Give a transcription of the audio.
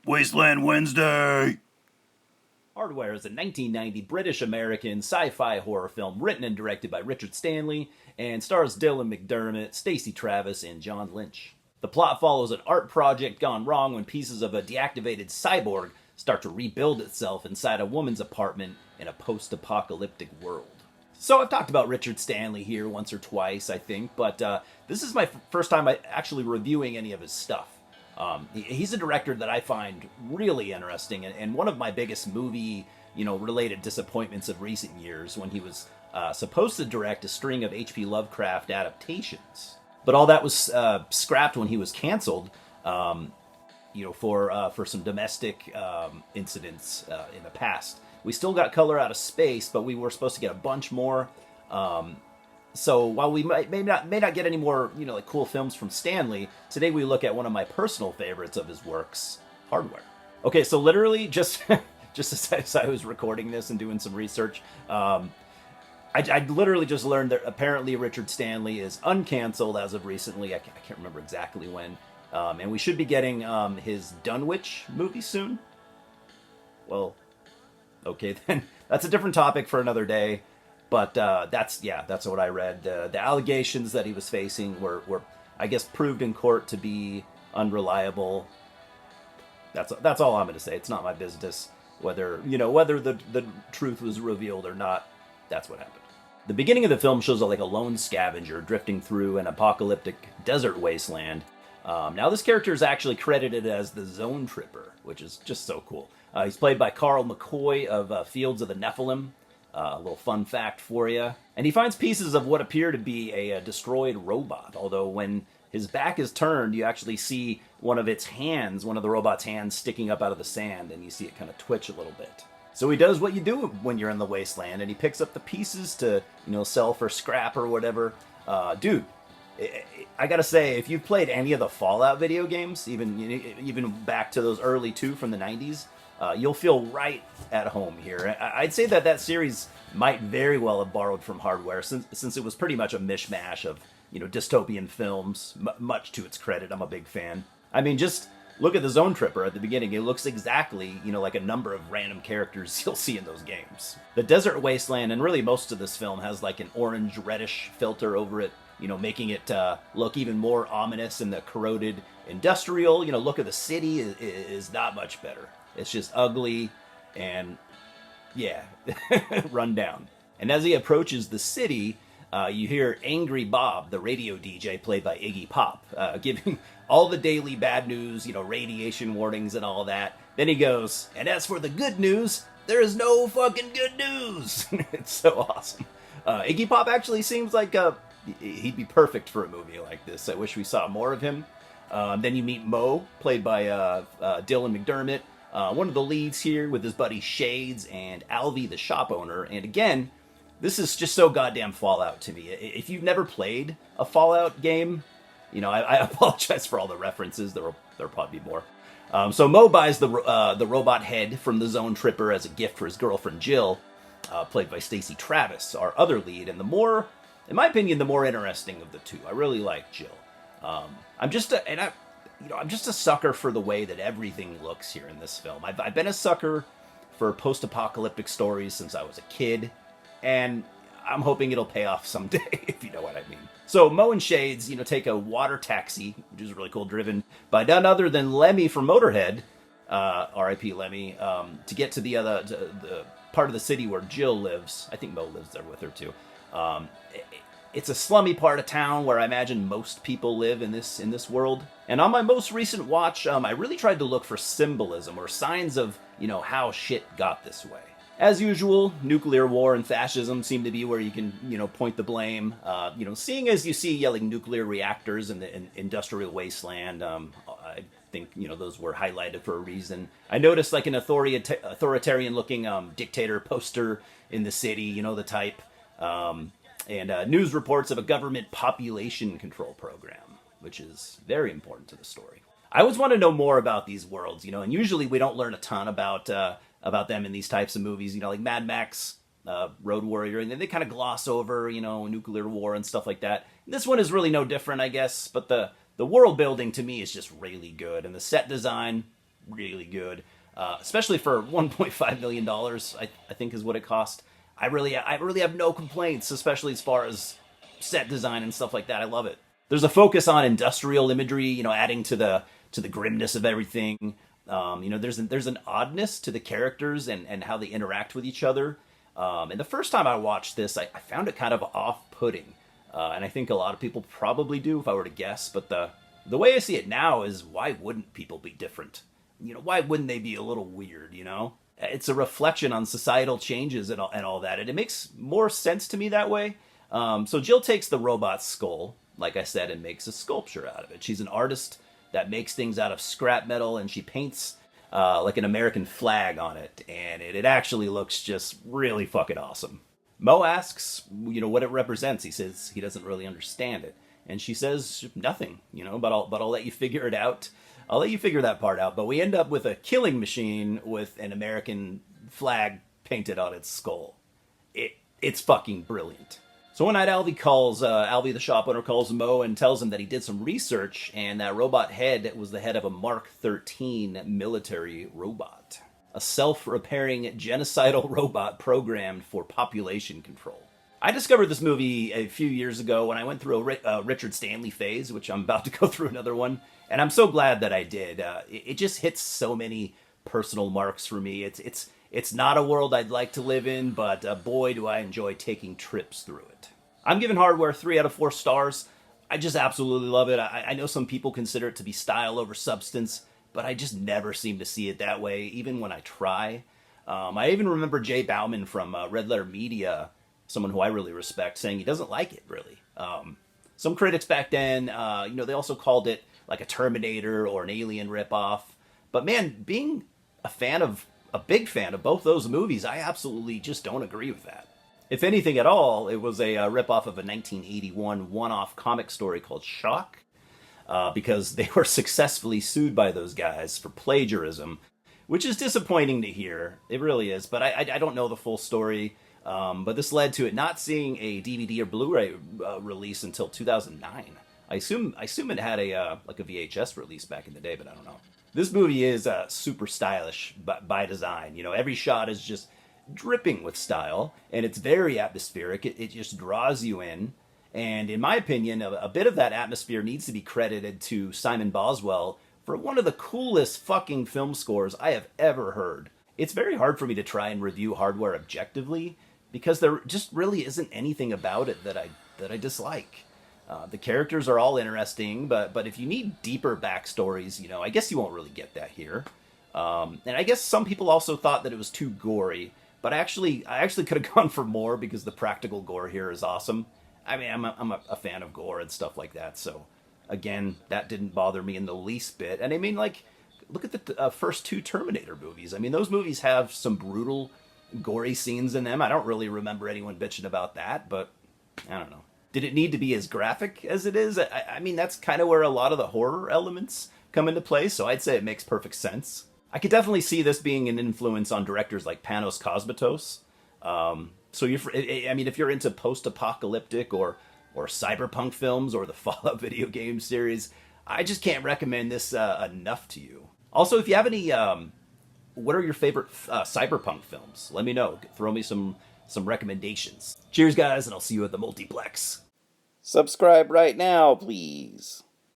Wasteland Wednesday! Hardware is a 1990 British-American sci-fi horror film written and directed by Richard Stanley and stars Dylan McDermott, Stacey Travis, and John Lynch. The plot follows an art project gone wrong when pieces of a deactivated cyborg start to rebuild itself inside a woman's apartment in a post-apocalyptic world. So I've talked about Richard Stanley here once or twice, I think, but this is my first time actually reviewing any of his stuff. He's a director that I find really interesting, and one of my biggest movie, related disappointments of recent years when he was supposed to direct a string of H.P. Lovecraft adaptations. But all that was scrapped when he was canceled, for some domestic incidents in the past. We still got Color Out of Space, but we were supposed to get a bunch more. So while we may not get any more, cool films from Stanley, today we look at one of my personal favorites of his works, Hardware. Okay, so literally just as I was recording this and doing some research, I literally just learned that apparently Richard Stanley is uncanceled as of recently. I can't remember exactly when, and we should be getting his Dunwich movie soon. Well, okay then, that's a different topic for another day. But that's what I read. The allegations that he was facing were, I guess, proved in court to be unreliable. That's all I'm going to say. It's not my business whether the truth was revealed or not. That's what happened. The beginning of the film shows a lone scavenger drifting through an apocalyptic desert wasteland. Now this character is actually credited as the Zone Tripper, which is just so cool. He's played by Carl McCoy of Fields of the Nephilim. A little fun fact for you. And he finds pieces of what appear to be a destroyed robot, although when his back is turned, you actually see one of the robot's hands sticking up out of the sand, and you see it kind of twitch a little bit. So he does what you do when you're in the wasteland, and he picks up the pieces to, sell for scrap or whatever. Dude, I gotta say, if you've played any of the Fallout video games, even back to those early two from the 90s, you'll feel right at home here. I'd say that series might very well have borrowed from Hardware, since it was pretty much a mishmash of dystopian films, much to its credit. I'm a big fan. I mean, just look at the Zone Tripper at the beginning. It looks exactly, like a number of random characters you'll see in those games. The desert wasteland, and really most of this film, has an orange-reddish filter over it, making it look even more ominous, and the corroded industrial, look of the city is not much better. It's just ugly and, run down. And as he approaches the city, you hear Angry Bob, the radio DJ played by Iggy Pop, giving all the daily bad news, radiation warnings and all that. Then he goes, and as for the good news, there is no fucking good news. It's so awesome. Iggy Pop actually seems like he'd be perfect for a movie like this. I wish we saw more of him. Then you meet Mo, played by Dylan McDermott. One of the leads here with his buddy Shades and Alvy, the shop owner. And again, this is just so goddamn Fallout to me. If you've never played a Fallout game, I apologize for all the references. There'll probably be more. So Mo buys the robot head from the Zone Tripper as a gift for his girlfriend Jill, played by Stacey Travis, our other lead. And in my opinion, the more interesting of the two. I really like Jill. I'm just a sucker for the way that everything looks here in this film. I've been a sucker for post-apocalyptic stories since I was a kid, and I'm hoping it'll pay off someday, if you know what I mean. So Mo and Shades, take a water taxi, which is really cool, driven by none other than Lemmy from Motorhead, R.I.P. Lemmy, to get to the part of the city where Jill lives. I think Mo lives there with her too. It's a slummy part of town where I imagine most people live in this world. And on my most recent watch, I really tried to look for symbolism or signs of, how shit got this way. As usual, nuclear war and fascism seem to be where you can, point the blame. Seeing as you see yelling nuclear reactors in the industrial wasteland, I think, those were highlighted for a reason. I noticed an authoritarian-looking dictator poster in the city, the type. And news reports of a government population control program, which is very important to the story. I always want to know more about these worlds, and usually we don't learn a ton about them in these types of movies, like Mad Max, Road Warrior, and then they kind of gloss over, nuclear war and stuff like that. This one is really no different, I guess, but the world building to me is just really good, and the set design, really good, especially for $1.5 million. I think is what it cost. I really have no complaints, especially as far as set design and stuff like that. I love it. There's a focus on industrial imagery, adding to the grimness of everything. There's an oddness to the characters and how they interact with each other. And the first time I watched this, I found it kind of off-putting. And I think a lot of people probably do, if I were to guess. But the way I see it now is, why wouldn't people be different? Why wouldn't they be a little weird, It's a reflection on societal changes and all that. And it makes more sense to me that way. So Jill takes the robot's skull, like I said, and makes a sculpture out of it. She's an artist that makes things out of scrap metal, and she paints like an American flag on it, and it actually looks just really fucking awesome. Mo asks, what it represents. He says he doesn't really understand it, and she says nothing, but I'll let you figure it out. I'll let you figure that part out. But we end up with a killing machine with an American flag painted on its skull. It's fucking brilliant. So one night, Alvy the shop owner calls Mo and tells him that he did some research, and that robot head was the head of a Mark 13 military robot. A self-repairing genocidal robot programmed for population control. I discovered this movie a few years ago when I went through a Richard Stanley phase, which I'm about to go through another one, and I'm so glad that I did. It just hits so many personal marks for me. It's not a world I'd like to live in, but boy, do I enjoy taking trips through it. I'm giving Hardware 3 out of 4 stars. I just absolutely love it. I know some people consider it to be style over substance, but I just never seem to see it that way, even when I try. I even remember Jay Bauman from Red Letter Media, someone who I really respect, saying he doesn't like it, really. Some critics back then, they also called it like a Terminator or an Alien ripoff. But man, being a big fan of both those movies, I absolutely just don't agree with that. If anything at all, it was a ripoff of a 1981 one-off comic story called Shock, because they were successfully sued by those guys for plagiarism, which is disappointing to hear. It really is, but I don't know the full story. But this led to it not seeing a DVD or Blu-ray release until 2009. I assume it had a VHS release back in the day, but I don't know. This movie is super stylish by design. Every shot is just dripping with style, and it's very atmospheric. It just draws you in. And in my opinion, a bit of that atmosphere needs to be credited to Simon Boswell for one of the coolest fucking film scores I have ever heard. It's very hard for me to try and review Hardware objectively, because there just really isn't anything about it that I dislike. The characters are all interesting, but if you need deeper backstories, I guess you won't really get that here. And I guess some people also thought that it was too gory, but I actually could have gone for more, because the practical gore here is awesome. I mean, I'm a fan of gore and stuff like that, so again, that didn't bother me in the least bit. And I mean, look at the first 2 Terminator movies. I mean, those movies have some brutal, gory scenes in them. I don't really remember anyone bitching about that, but I don't know. Did it need to be as graphic as it is? I mean, that's kind of where a lot of the horror elements come into play, so I'd say it makes perfect sense. I could definitely see this being an influence on directors like Panos Cosmatos. So if you're into post-apocalyptic or cyberpunk films or the Fallout video game series, I just can't recommend this enough to you. Also, if you have any, what are your favorite cyberpunk films? Let me know. Throw me some recommendations. Cheers, guys, and I'll see you at the multiplex. Subscribe right now, please.